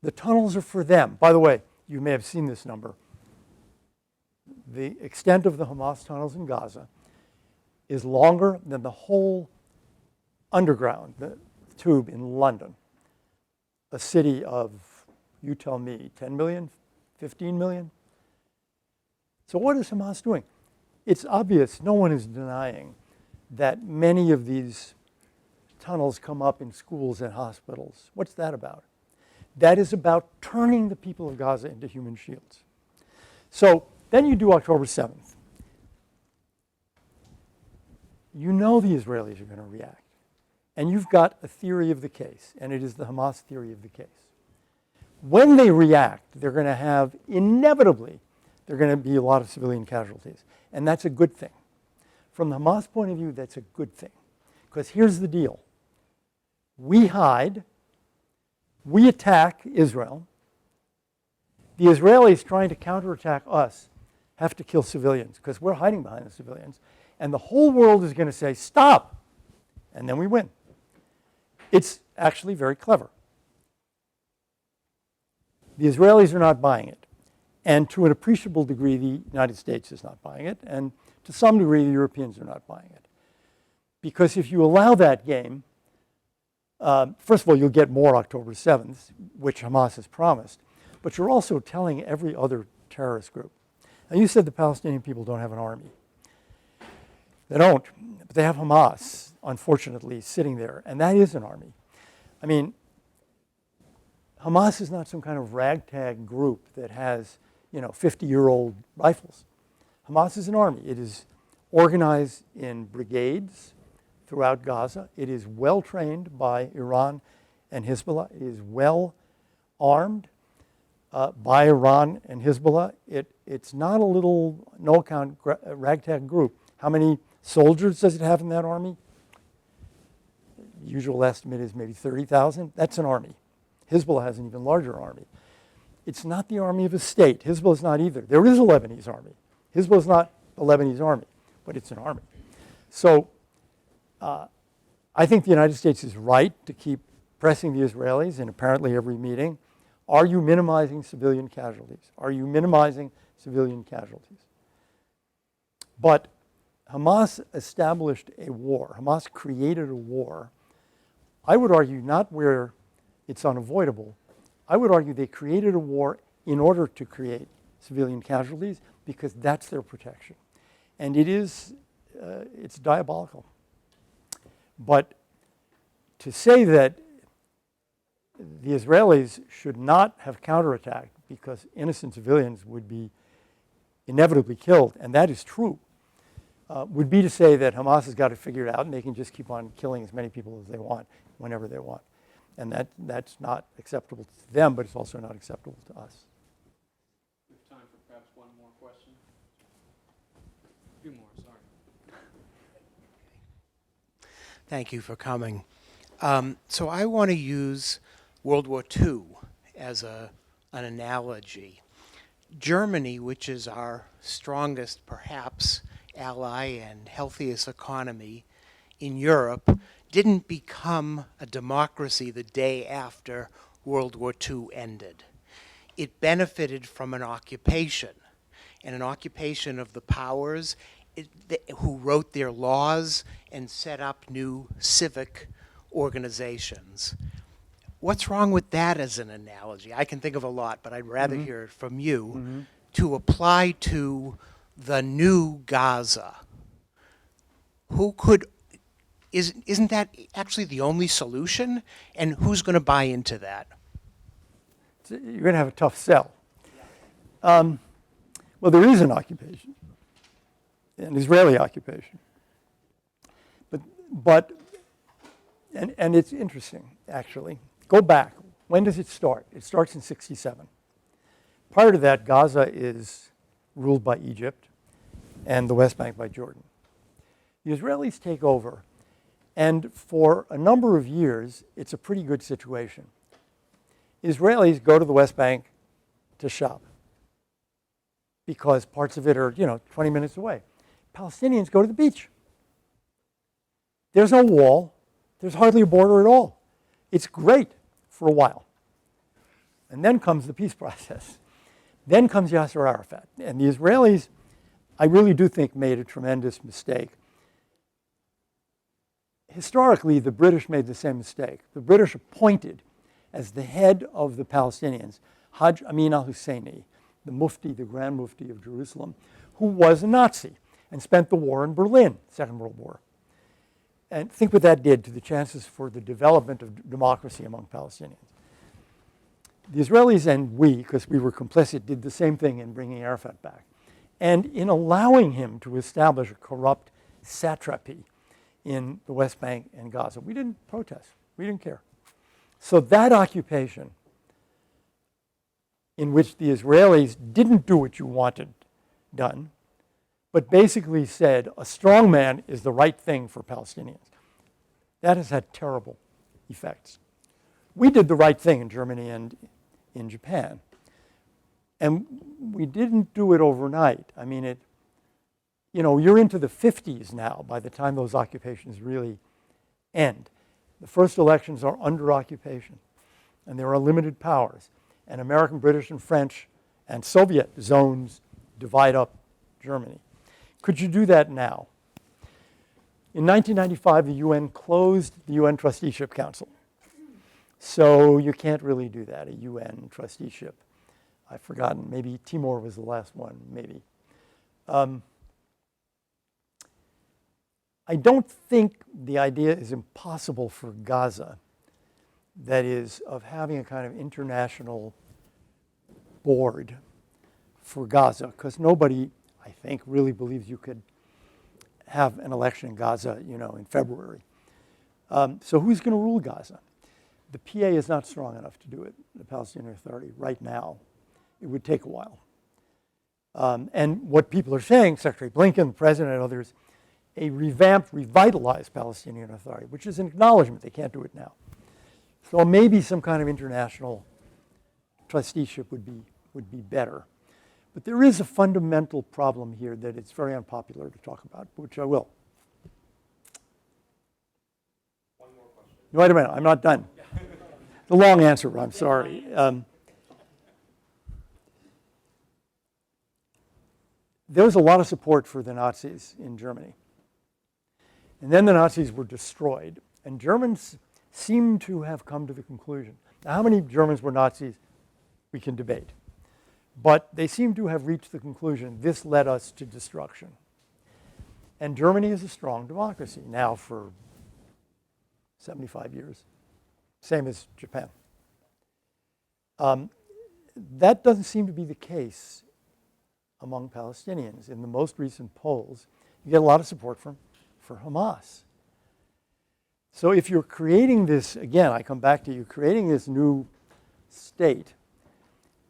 [SPEAKER 2] The tunnels are for them. By the way, you may have seen this number. The extent of the Hamas tunnels in Gaza is longer than the whole underground, the tube in London, a city of, you tell me, 10 million, 15 million? So what is Hamas doing? It's obvious, no one is denying that many of these tunnels come up in schools and hospitals. What's that about? That is about turning the people of Gaza into human shields. So then you do October 7th. You know the Israelis are going to react. And you've got a theory of the case, and it is the Hamas theory of the case. When they react, they're going to have, inevitably, there are going to be a lot of civilian casualties. And that's a good thing. From the Hamas point of view, that's a good thing. Because here's the deal. We hide, we attack Israel. The Israelis trying to counterattack us have to kill civilians because we're hiding behind the civilians. And the whole world is going to say, stop! And then we win. It's actually very clever. The Israelis are not buying it. And to an appreciable degree, the United States is not buying it. And to some degree, the Europeans are not buying it. Because if you allow that game, first of all, you'll get more October 7th, which Hamas has promised. But you're also telling every other terrorist group. Now, you said the Palestinian people don't have an army. They don't. But they have Hamas, unfortunately, sitting there. And that is an army. I mean, Hamas is not some kind of ragtag group that has, 50-year-old rifles. Hamas is an army. It is organized in brigades throughout Gaza. It is well trained by Iran and Hezbollah. It is well armed by Iran and Hezbollah. It's not a little no-account ragtag group. How many soldiers does it have in that army? The usual estimate is maybe 30,000. That's an army. Hezbollah has an even larger army. It's not the army of a state. Hezbollah is not either. There is a Lebanese army. Hezbollah is not the Lebanese army, but it's an army. So I think the United States is right to keep pressing the Israelis in apparently every meeting. Are you minimizing civilian casualties? Are you minimizing civilian casualties? But Hamas established a war. Hamas created a war. I would argue not where it's unavoidable. I would argue they created a war in order to create civilian casualties because that's their protection. And it's diabolical. But to say that the Israelis should not have counterattacked because innocent civilians would be inevitably killed, and that is true, would be to say that Hamas has got it figured out and they can just keep on killing as many people as they want, whenever they want. And that's not acceptable to them, but it's also not acceptable to us.
[SPEAKER 7] We have time for perhaps one more question. A few more, sorry.
[SPEAKER 8] Thank you for coming. So I want to use World War II as an analogy. Germany, which is our strongest, perhaps, ally and healthiest economy in Europe, didn't become a democracy the day after World War II ended. It benefited from an occupation, and an occupation of the powers who wrote their laws and set up new civic organizations. What's wrong with that as an analogy? I can think of a lot, but I'd rather hear it from you to apply to the new Gaza. Isn't that actually the only solution? And who's going to buy into that?
[SPEAKER 2] You're going to have a tough sell. Well, there is an occupation, an Israeli occupation. But it's interesting, actually. Go back. When does it start? It starts in 1967. Prior to that, Gaza is ruled by Egypt and the West Bank by Jordan. The Israelis take over, and for a number of years, it's a pretty good situation. Israelis go to the West Bank to shop because parts of it are, 20 minutes away. Palestinians go to the beach. There's no wall. There's hardly a border at all. It's great for a while. And then comes the peace process. Then comes Yasser Arafat. And the Israelis, I really do think, made a tremendous mistake. Historically, the British made the same mistake. The British appointed as the head of the Palestinians Haj Amin al-Husseini, the Mufti, the Grand Mufti of Jerusalem, who was a Nazi and spent the war in Berlin, Second World War. And think what that did to the chances for the development of democracy among Palestinians. The Israelis and we, because we were complicit, did the same thing in bringing Arafat back. And in allowing him to establish a corrupt satrapy in the West Bank and Gaza. We didn't protest. We didn't care. So that occupation, in which the Israelis didn't do what you wanted done, but basically said a strong man is the right thing for Palestinians, that has had terrible effects. We did the right thing in Germany and in Japan. And we didn't do it overnight. I mean, you're into the 50s now by the time those occupations really end. The first elections are under occupation, and there are limited powers. And American, British, and French and Soviet zones divide up Germany. Could you do that now? In 1995, the UN closed the UN Trusteeship Council. So you can't really do that, a UN trusteeship. I've forgotten, maybe Timor was the last one, maybe. I don't think the idea is impossible for Gaza, that is, of having a kind of international board for Gaza, because nobody, I think, really believes you could have an election in Gaza, in February. So who's going to rule Gaza? The PA is not strong enough to do it, the Palestinian Authority, right now. It would take a while. And what people are saying, Secretary Blinken, the President, and others, a revamped, revitalized Palestinian Authority, which is an acknowledgement they can't do it now. So maybe some kind of international trusteeship would be better. But there is a fundamental problem here that it's very unpopular to talk about, which I will.
[SPEAKER 1] One more question.
[SPEAKER 2] Wait a minute, I'm not done. The long answer, I'm sorry. There was a lot of support for the Nazis in Germany. And then the Nazis were destroyed. And Germans seem to have come to the conclusion. Now, how many Germans were Nazis? We can debate. But they seem to have reached the conclusion, this led us to destruction. And Germany is a strong democracy now for 75 years. Same as Japan. That doesn't seem to be the case among Palestinians. In the most recent polls, you get a lot of support for Hamas. So if you're creating this, again, I come back to you, creating this new state,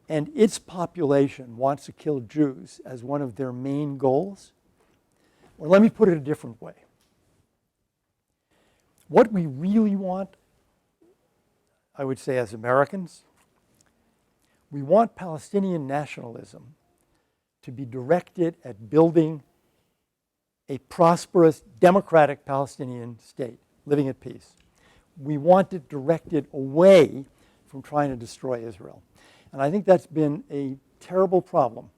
[SPEAKER 2] and its population wants to kill Jews as one of their main goals, or let me put it a different way. What we really want, I would say as Americans, we want Palestinian nationalism to be directed at building a prosperous, democratic Palestinian state, living at peace. We want it directed away from trying to destroy Israel. And I think that's been a terrible problem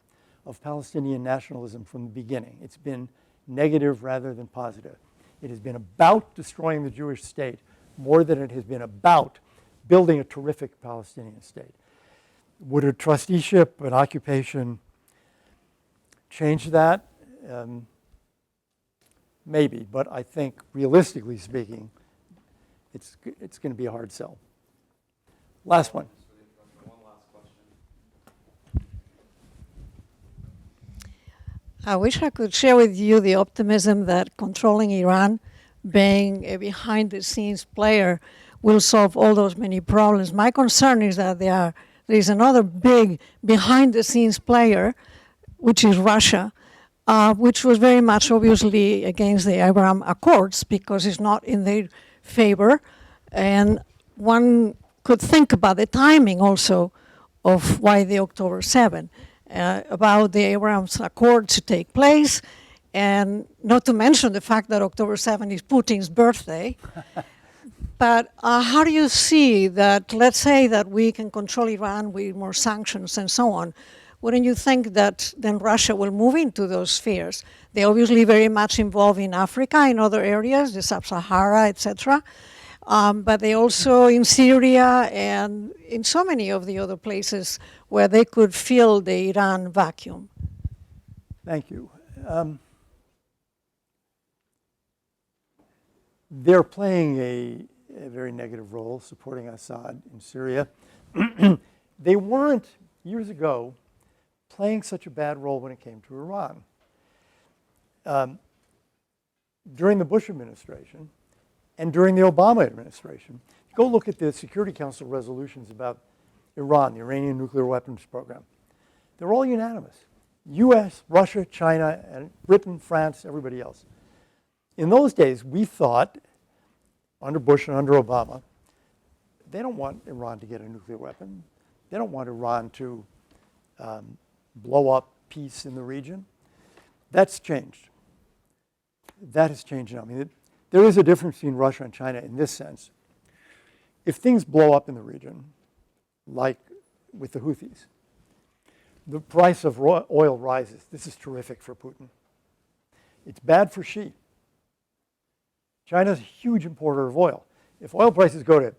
[SPEAKER 2] of Palestinian nationalism from the beginning. It's been negative rather than positive. It has been about destroying the Jewish state more than it has been about building a terrific Palestinian state. Would a trusteeship, an occupation, change that? Maybe, but I think realistically speaking, it's going to be a hard sell. Last one.
[SPEAKER 1] One last question.
[SPEAKER 9] I wish I could share with you the optimism that controlling Iran, being a behind-the-scenes player, will solve all those many problems. My concern is that there is another big behind-the-scenes player, which is Russia, which was very much obviously against the Abrams Accords because it's not in their favor. And one could think about the timing also of why the October 7, about the Abrams Accords to take place, and not to mention the fact that October 7 is Putin's birthday. But how do you see that, let's say that we can control Iran with more sanctions and so on, wouldn't you think that then Russia will move into those spheres? They're obviously very much involved in Africa, in other areas, the Sub-Sahara, etc. but they also in Syria and in so many of the other places where they could fill the Iran vacuum.
[SPEAKER 2] Thank you. They're playing a very negative role supporting Assad in Syria. They weren't, years ago, playing such a bad role when it came to Iran. During the Bush administration and during the Obama administration, go look at the Security Council resolutions about Iran, the Iranian nuclear weapons program. They're all unanimous. US, Russia, China, and Britain, France, everybody else. In those days, we thought, under Bush and under Obama, they don't want Iran to get a nuclear weapon. They don't want Iran to blow up peace in the region. That's changed. That has changed now. I mean, there is a difference between Russia and China in this sense. If things blow up in the region, like with the Houthis, the price of oil rises. This is terrific for Putin. It's bad for Xi. China's a huge importer of oil. If oil prices go to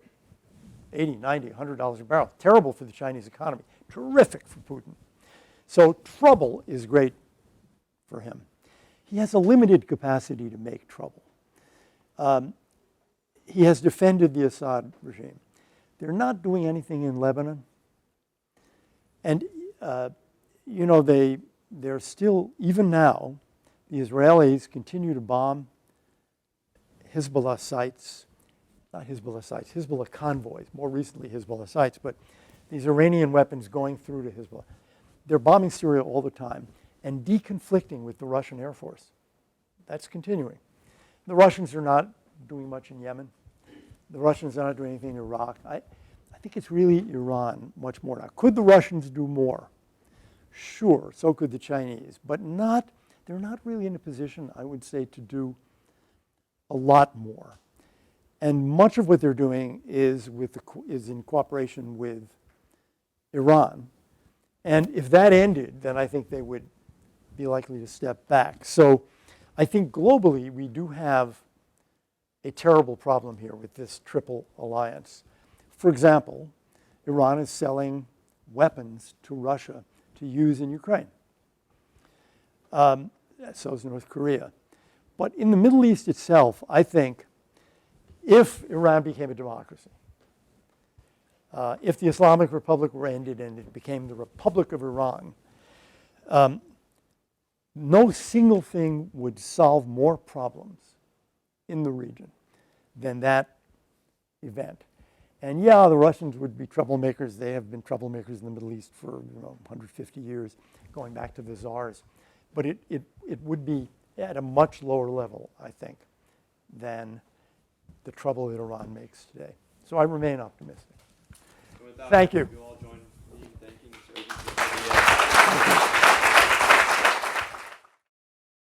[SPEAKER 2] $80, $90, $100 a barrel, terrible for the Chinese economy, terrific for Putin. So trouble is great for him. He has a limited capacity to make trouble. He has defended the Assad regime. They're not doing anything in Lebanon. And, you know, they're still, even now, the Israelis continue to bomb Hezbollah sites, not Hezbollah sites, Hezbollah convoys, more recently Hezbollah sites, but these Iranian weapons going through to Hezbollah. They're bombing Syria all the time and deconflicting with the Russian Air Force. That's continuing. The Russians are not doing much in Yemen. The Russians are not doing anything in Iraq. I think it's really Iran much more now. Could the Russians do more? Sure, so could the Chinese, but they're not really in a position, I would say, to do a lot more. And much of what they're doing is in cooperation with Iran. And if that ended, then I think they would be likely to step back. So I think globally we do have a terrible problem here with this triple alliance. For example, Iran is selling weapons to Russia to use in Ukraine. So is North Korea. But in the Middle East itself, I think if Iran became a democracy, if the Islamic Republic were ended and it became the Republic of Iran, no single thing would solve more problems in the region than that event. And yeah, the Russians would be troublemakers. They have been troublemakers in the Middle East for 150 years, going back to the czars. But it would be at a much lower level, I think, than the trouble that Iran makes today. So I remain optimistic.
[SPEAKER 1] With that,
[SPEAKER 2] Thank you.
[SPEAKER 1] all